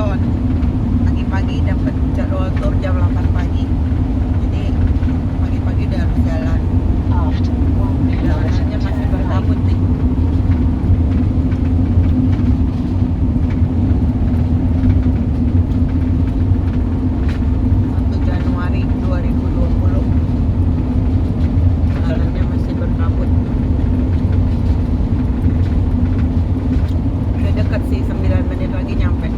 Hobbiton. Pagi-pagi dapat jadwal tur jam 8 pagi. Jadi pagi-pagi udah harus jalan. Jalanannya masih berkabut nih. 1 Januari 2020. Jalanannya masih berkabut. Udah dekat sih, 9 menit lagi nyampe.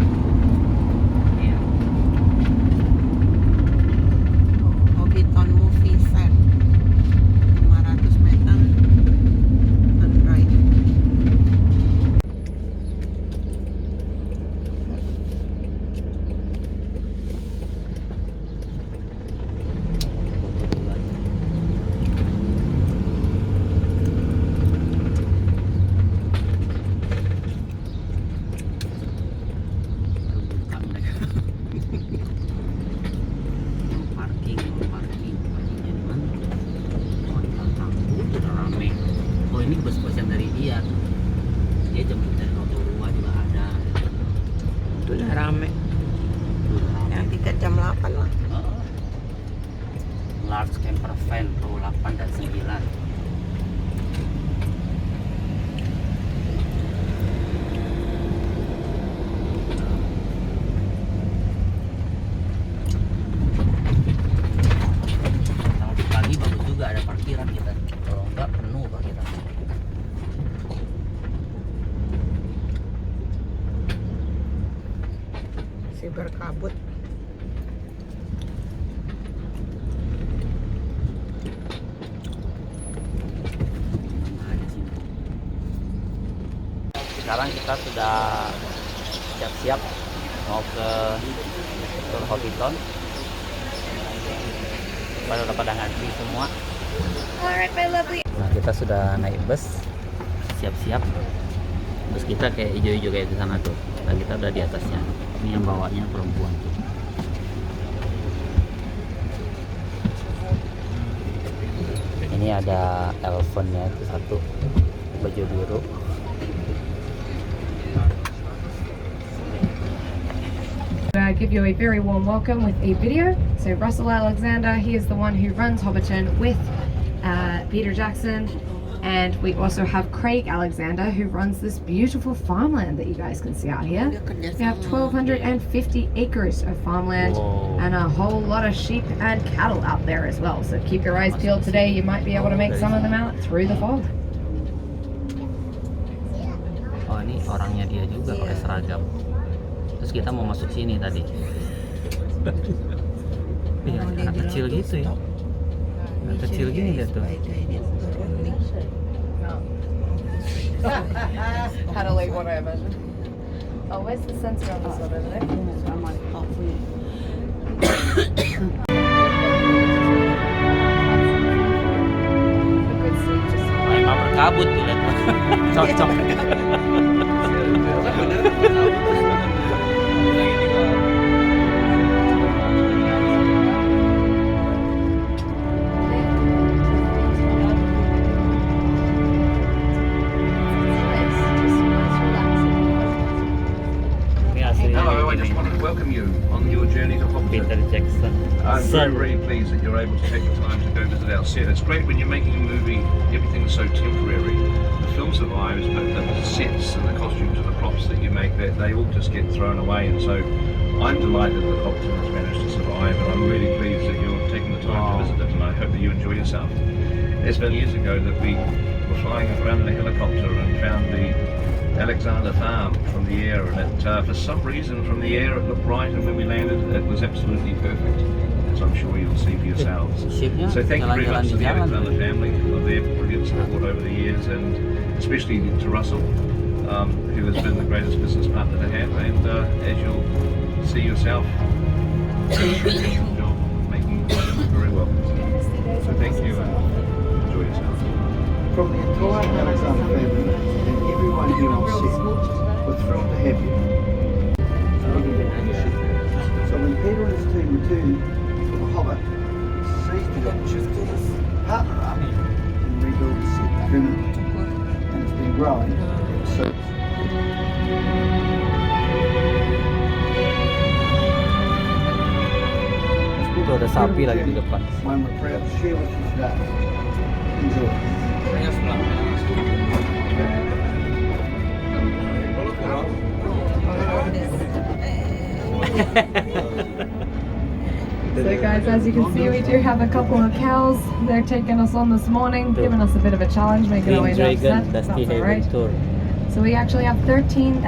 Hobbiton Movie Set, 500 meter and ride. Ini bus-bus yang dari dia jemput dari Rotorua juga ada. Itu udah rame. Yang tiket jam 8 lah. Large Campervan row 8 dan 9. Kalau pagi bagus juga, ada parkiran kita. Kalau enggak penuh parkiran. Masih berkabut. Sekarang kita sudah siap-siap mau ke tur Hobbiton. Pada ngantri semua. Alright, my lovely. Nah, kita sudah naik bus, siap-siap. Bus kita kayak hijau-hijau kayak di sana tuh. Nah, kita udah di atasnya. Ini yang bawanya perempuan tuh. Ini ada elephant-nya itu satu, baju biru. Give you a very warm welcome with a video. So Russell Alexander, he is the one who runs Hobbiton with Peter Jackson, and we also have Craig Alexander who runs this beautiful farmland that you guys can see out here. We have 1,250 acres of farmland and a whole lot of sheep and cattle out there as well. So keep your eyes peeled today. You might be able to make some of them out through the fog. Oh, ini orangnya dia juga pakai seragam. Terus kita mau masuk sini tadi. Iya, anak kecil gitu ya. Anak kecil gini dia tuh. Had a late one, I imagine. Oh, where's the sensor on this one over there? Memang berkabut tuh lihat. Cocok. Hello, I just wanted to welcome you on your journey to Hobbiton. Peter Jackson. I'm very pleased that you're able to take the time to go visit our set. It's great when you're making a movie, everything's so temporary. The film survives, but the sets and the costumes and the props that you make, they all just get thrown away. And so I'm delighted that Hobbiton has managed to survive, and I'm really pleased that you're taking the time to visit it, and I hope that you enjoy yourself. It's been years ago that we were flying around in a helicopter and found the Alexander Farm from the air, and it, for some reason from the air it looked right, and when we landed it was absolutely perfect, as I'm sure you'll see for yourselves. So thank you very much to the Alexander family for their brilliant support over the years, and especially to Russell, who has been the greatest business partner to have, and as you'll see yourself, job making very well. So thank you and enjoy yourself. From the entire Alexander family and everyone here on set, we're thrilled to have you. So when Peter and his team returned to the Hobbit, seized the opportunity to partner up and rebuild the set permanently, and it's been growing ever since. sapi lagi di depan. One we're proud to share with you today. Enjoy. So guys, as you can see, we do have a couple of cows. They're taking us on this morning, giving us a bit of a challenge, making our way down set. That's alright. So we actually have 13,000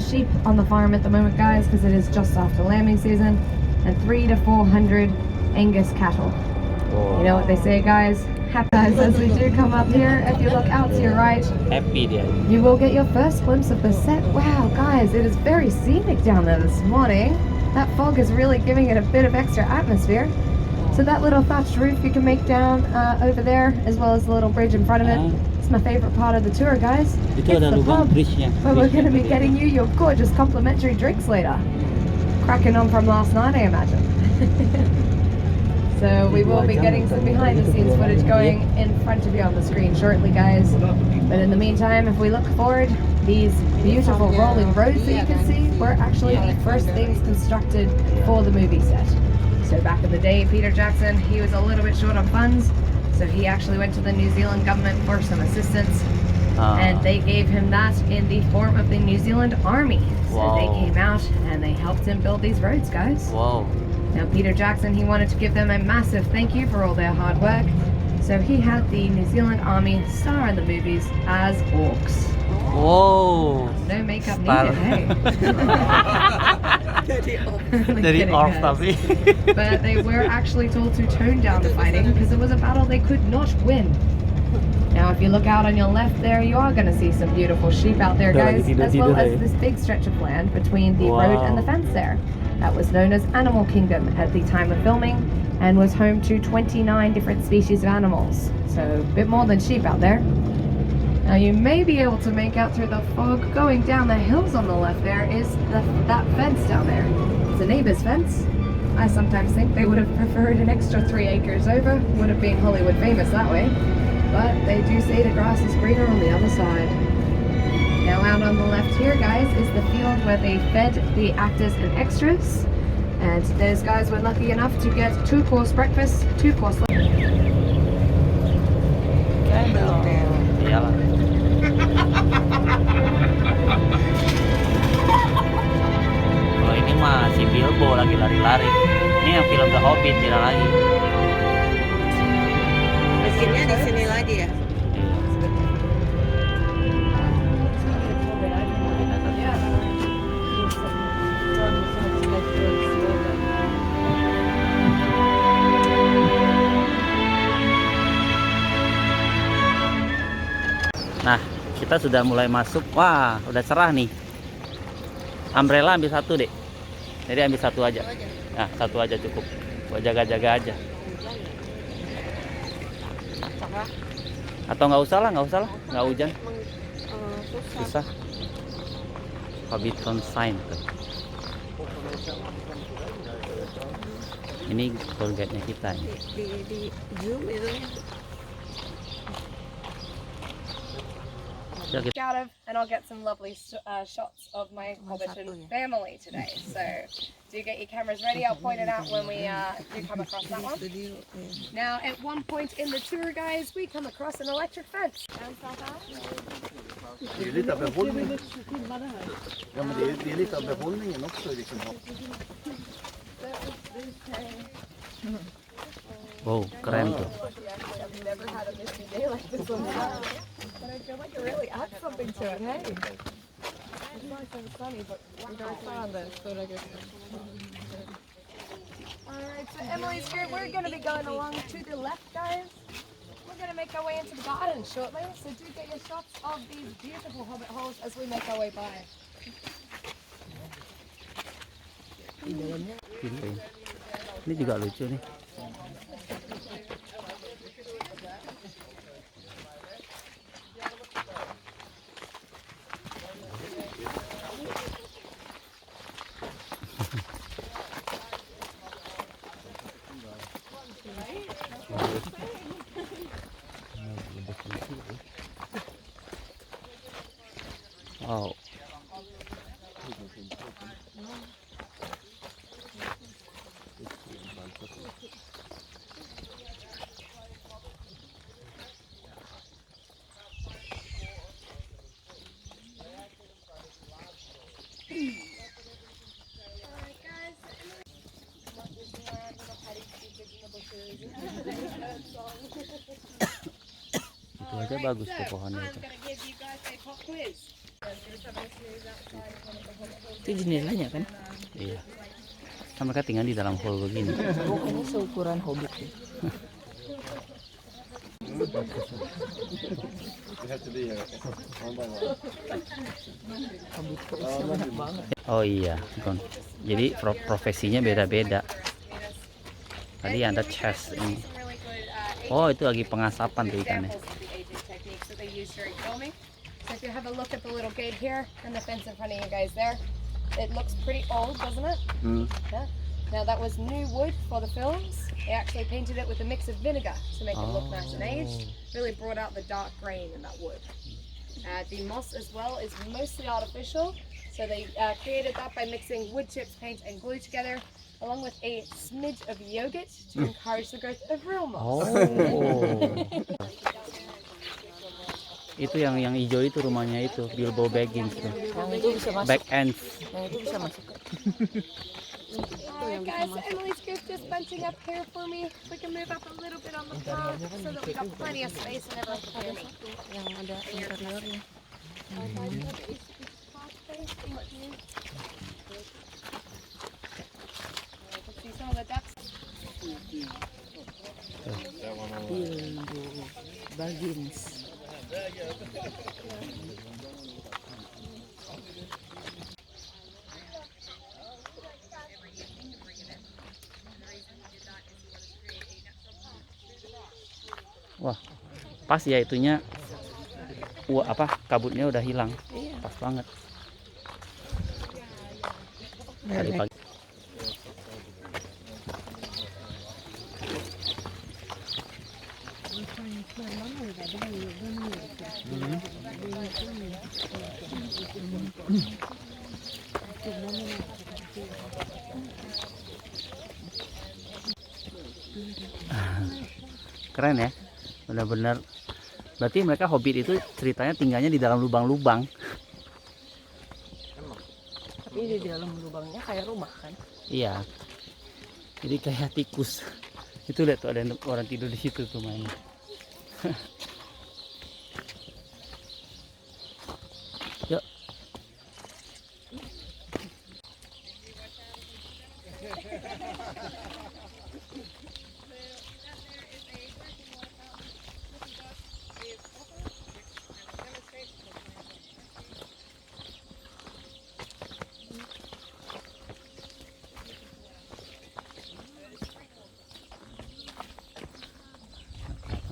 sheep on the farm at the moment, guys, because it is just after lambing season, and 300 to 400 Angus cattle. Wow. You know what they say, guys? Happy guys, as we do come up here, if you look out to your right, Happy dia. you will get your first glimpse of the set. Wow, guys, it is very scenic down there this morning. That fog is really giving it a bit of extra atmosphere. So that little thatched roof you can make down over there, as well as the little bridge in front of it. It's my favorite part of the tour, guys. Itu ada the lubang pub, bridge-nya. where we're going to be getting you your gorgeous complimentary drinks later. Cracking on from last night, I imagine. So we will be getting some behind the scenes footage going in front of you on the screen shortly, guys. But in the meantime, if we look forward, these beautiful rolling roads that you can see were actually the first things constructed for the movie set. So back in the day, Peter Jackson, he was a little bit short on funds, so he actually went to the New Zealand government for some assistance, and they gave him that in the form of the New Zealand Army. So they came out and they helped him build these roads, guys. Wow. Now Peter Jackson, he wanted to give them a massive thank you for all their hard work, so he had the New Zealand Army star in the movies as orcs. Wow. No makeup needed, hey? Dari orc tapi. But they were actually told to tone down the fighting because it was a battle they could not win. Now if you look out on your left there, you are going to see some beautiful sheep out there, guys, as well as this big stretch of land between the road and the fence there. That was known as Animal Kingdom at the time of filming and was home to 29 different species of animals. So a bit more than sheep out there. Now you may be able to make out through the fog going down the hills on the left there is that fence down there. It's a neighbor's fence. I sometimes think they would have preferred an extra 3 acres over, would have been Hollywood famous that way. But they do say the grass is greener on the other side. Now out on the left here, guys, is the field where they fed the actors and extras. And those guys were lucky enough to get 2-course breakfast, 2-course lunch. Iyalah. Kalau ini mah si Bilbo lagi lari-lari. Ini yang film The Hobbit tidak lagi. Mesinnya di sini lagi ya. Nah, kita sudah mulai masuk. Wah, udah cerah nih. Umbrella ambil satu deh. Jadi ambil satu aja. Nah, satu aja cukup. Buat jaga-jaga aja. Atau nggak usah lah, nggak hujan. Susah. Hobbiton sign tuh. Ini tour guide-nya kita. Di zoom itu. Out of, and I'll get some lovely shots of my Hobbiton family today. So do get your cameras ready. I'll point it out when we do come across that one. Now at one point in the tour, guys, we come across an electric fence. Det är lite av behållningen. Ja, men det är lite av behållningen också liksom. Wow, keren tuh. I've never had a misty day like this one. But I feel like it really adds something to it, hey? It's nice and sunny, but alright, so Emily's here. We're going to be going along to the left, guys. We're going to make our way into the garden shortly, so do get your shots of these beautiful hobbit holes as we make our way by. Ini juga lucu nih. Wow. Itu aja bagus tuh pohonnya itu. Itu jendelanya kan? Iya. Kan mereka tinggal di dalam hall begini. Pokoknya seukuran hobbit tuh. Oh iya, Bron. Jadi profesinya beda-beda. Tadi ada chest ini. Oh, itu lagi pengasapan tuh ikannya. So if you have a look at the little gate here and the fence in front of you guys there, it looks pretty old, doesn't it? Yeah. Now that was new wood for the films. They actually painted it with a mix of vinegar to make it look nice and aged. Really brought out the dark grain in that wood. The moss as well is mostly artificial. So they created that by mixing wood chips, paint and glue together, along with a smidge of yogurt to encourage the growth of real moss. Oh. Itu yang hijau itu rumahnya itu Bilbo Baggins tuh. Yang itu bisa masuk. Back ends. Yang itu bisa masuk. Alright guys, so Emily's group just bunching up here for me. We can move up a little bit on the path so that we got plenty of space and everyone can hear me. Yang ada interiornya. See some of the ducks. Bilbo Baggins. Wah, pas ya itunya. Wah, apa kabutnya udah hilang. Pas banget. Tadi pagi. Keren ya, benar-benar. Berarti mereka hobbit itu ceritanya tinggalnya di dalam lubang-lubang. Tapi di dalam lubangnya kayak rumah kan? Iya. Jadi kayak tikus. Itu lihat tuh ada orang tidur di situ tuh mainnya. Yuk.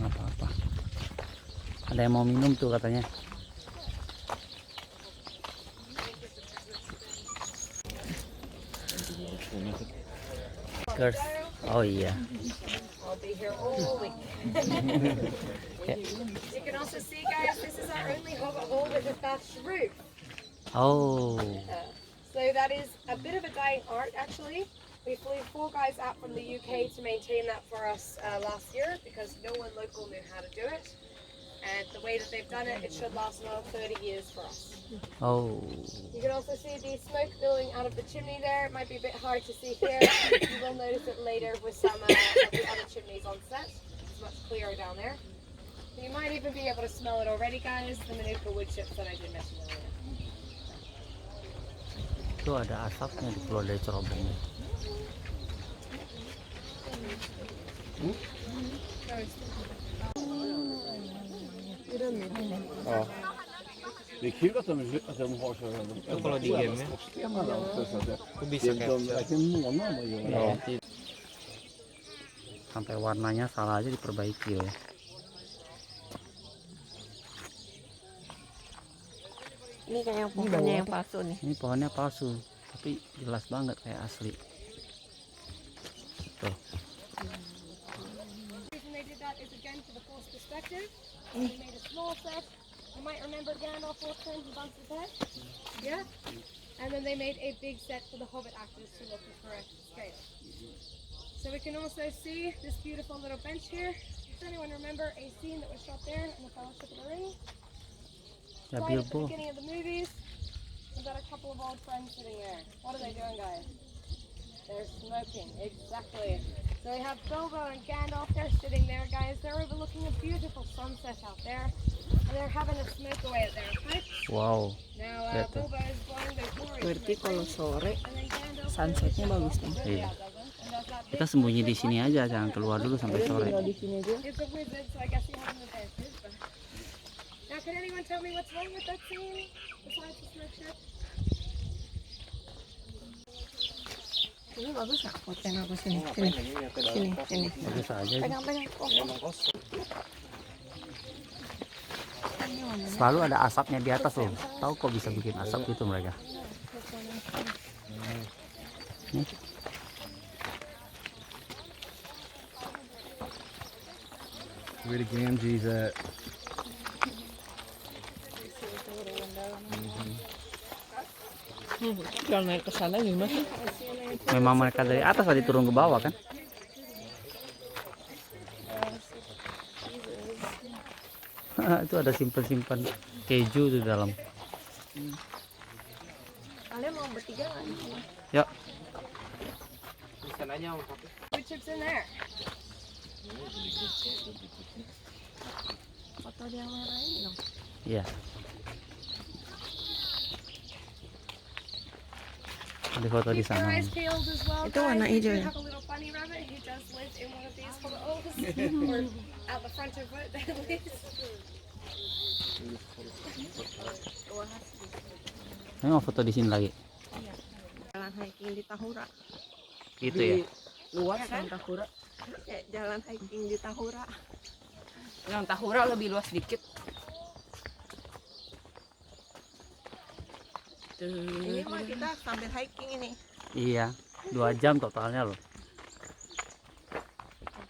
Apa-apa. Ada yang mau minum tuh katanya. Curse. Oh iya. I'll be here all week. You can also see, guys, this is our only hobbit hall with a thatched roof. Oh. So that is a bit of a dying art, actually. We flew 4 guys out from the UK to maintain that for us last year because no one local knew how to do it. And the way that they've done it, it should last another 30 years for us. Oh. You can also see the smoke billowing out of the chimney there. It might be a bit hard to see here. You will notice it later with some of the other chimneys on set. It's much clearer down there. You might even be able to smell it already, guys, the Manuka wood chips that I did mention earlier. Itu ada asapnya di keluar dari cerobongnya. Ja. Det är kul att de har så här. Kalau di game ya, aku bisa De verkligen månar om att göra det. Sampai warnanya salah aja diperbaiki ya. Ini kayak pohonnya yang palsu nih. Ini pohonnya palsu, tapi jelas banget kayak asli. Tuh. The reason they did that is again for the forced perspective. They made a small set. You might remember Gandalf walks in, he bumps his head. Yeah? And then they made a big set for the Hobbit actors to look the correct scale. So we can also see this beautiful little bench here. Does anyone remember a scene that was shot there in the Fellowship of the Ring? Ya Right at the Bilbo. beginning of the movies. We've got a couple of old friends sitting there. What are they doing, guys? They're smoking, exactly. So we have Bilbo and Gandalf, they're sitting there, guys. They're overlooking a beautiful sunset out there. And they're having a smoke away at their pipes. Wow. Now, Lihat tuh. Bilbo is blowing those glorious Berarti smoke kalau rings, sore and then Gandalf sunsetnya blows bagus the nih. smoke Iya. out of them, and there's that Kita big sembunyi di sunset sini light aja, in the jangan center. keluar dulu sampai sore. Tinggal di sini aja. It's a wizard, so I guess he has an advantage. But... Now, can anyone tell me what's wrong with that scene besides the smoke show? Ini bagus nggak fotoin aku sini? Sini. Bagus aja. Pegang. Selalu ada asapnya di atas loh. Tahu kok bisa bikin asap gitu mereka. Nih. Where the Gamgee's at. Kalau naik ke sana gimana sih? Memang mereka dari atas tadi turun ke bawah kan? Itu ada simpan keju di dalam. Kalian mau bertiga nggak di sini? Yuk. Richard's in there. Foto yang merah ini dong. Iya. Ada foto di Keep your sana. eyes peeled as well, Itu guys. warna We do hijau ya? have a little bunny rabbit who does live in one of these holes, or at the front of it at least. Memang foto di sini lagi. Jalan hiking di Tahura. Gitu ya. Luas kan Tahura. Kayak jalan hiking di Tahura. Yang Tahura lebih luas dikit. Ini mah kita sambil hiking ini. Iya. 2 jam totalnya loh.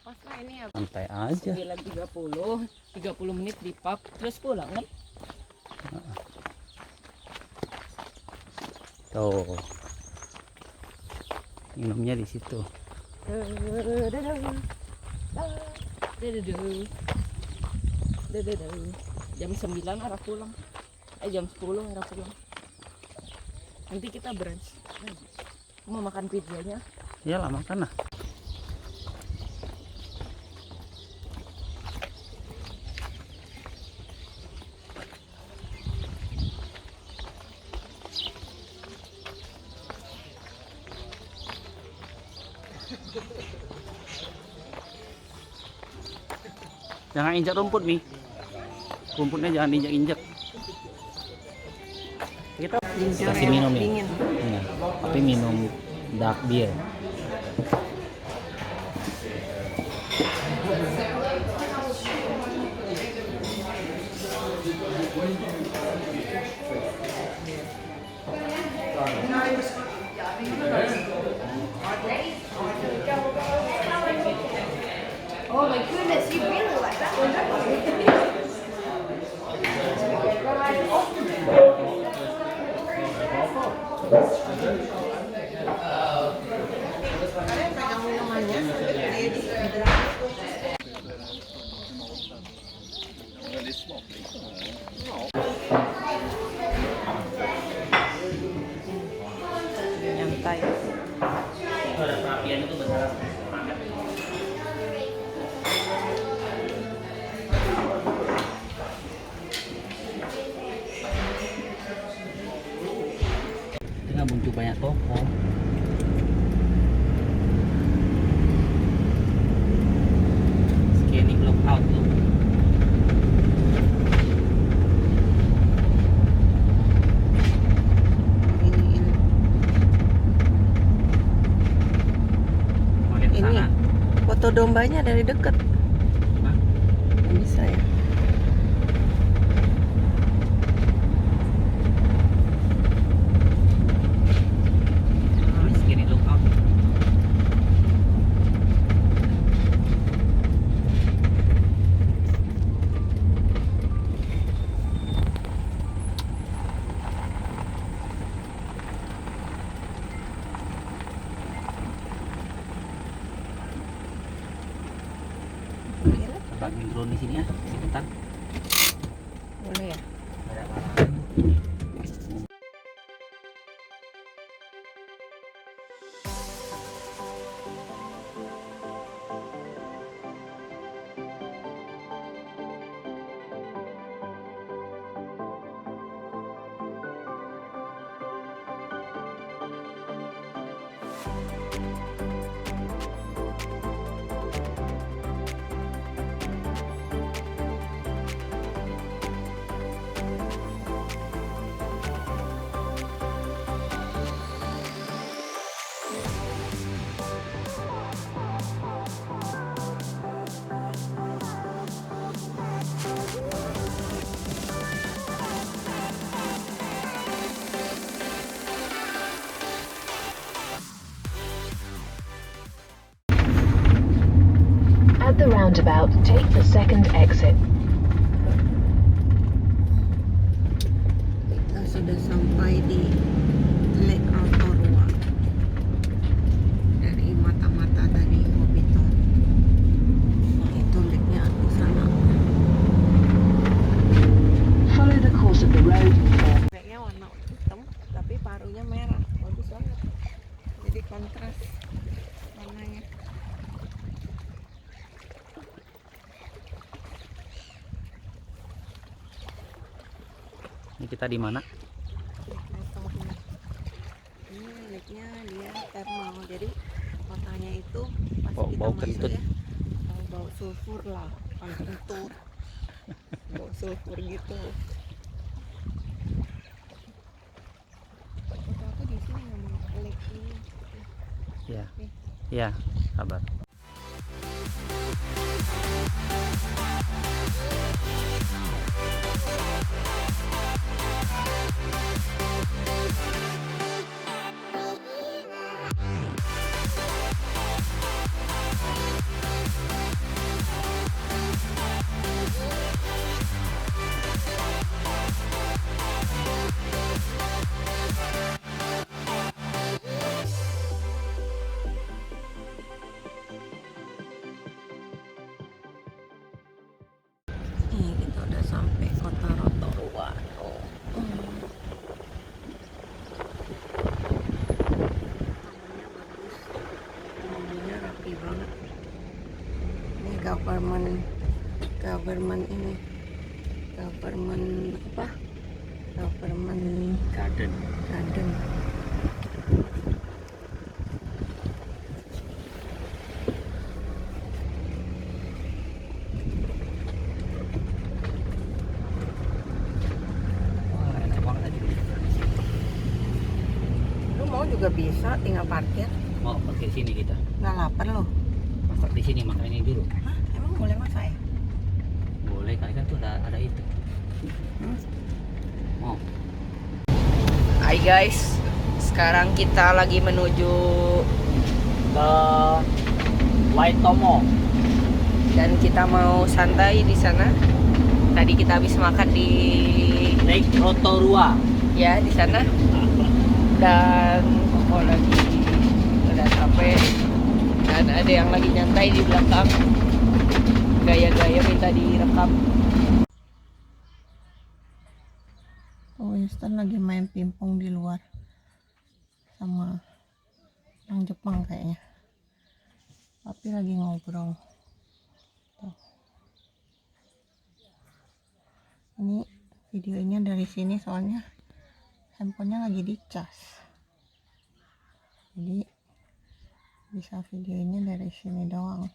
Pas lah ini ya. Santai aja. 9.30 menit di pub terus pulang kan? Tuh. Minumnya di situ. Jam 9 arah pulang. Jam 10 arah pulang. Nanti kita brunch. Mau makan pizzanya. Iyalah makan lah. Jangan injak rumput nih. Rumputnya jangan diinjak-injak. Kita kasih minum ya. Dingin. Iya. Tapi minum dark beer. Oh my goodness, you really like that one, Kalian pegang minumannya. Nyantai. Ada perapian itu besar. Kita buntu banyak toko. Scanning lookout tuh. Mau lihat Ini sana. foto dombanya dari dekat. Hah? Nggak bisa ya. Ini scanning lookout. terbangin drone di sini ya, sebentar. Boleh ya? Ada larangan. At the roundabout, take the second exit. Kita sudah sampai di Lake Rotorua. Dari mata-mata dari Hobbiton. Nah, itu lake-nya di sana. Follow the course of the road for Lake-nya warna hitam, tapi parunya merah. Bagus banget. Jadi kontras warnanya. Ini kita di mana? Ini lake-nya dia thermal, jadi kotanya itu pas Bau- kita bau masuk kentut. ya, bau sulfur lah, bukan kentut, bau sulfur gitu. Foto aku di sini nama lake ini. Ya. Ya, sabar. Nih kita udah sampai kota Rotorua. Tamannya bagus, tamannya rapi banget. Ini government ini, government apa? Government Garden. garden. Wah, enak banget aja. Lu mau juga bisa, tinggal parkir. Mau pakai sini kita. Nggak lapar lo? Masak di sini, makan ini dulu. Hah? Emang boleh masak ya? Boleh, kali kan tuh ada itu. Mau. Hai guys, sekarang kita lagi menuju Ke Waitomo. dan kita mau santai di sana. Tadi kita habis makan di Lake Rotorua. ya di sana dan kok lagi udah sampai dan ada yang lagi nyantai di belakang gaya-gaya minta direkam. Winston lagi main pingpong di luar sama orang Jepang kayaknya, tapi lagi ngobrol. Tuh. Ini videonya dari sini soalnya handphonenya lagi dicas, jadi bisa videonya dari sini doang.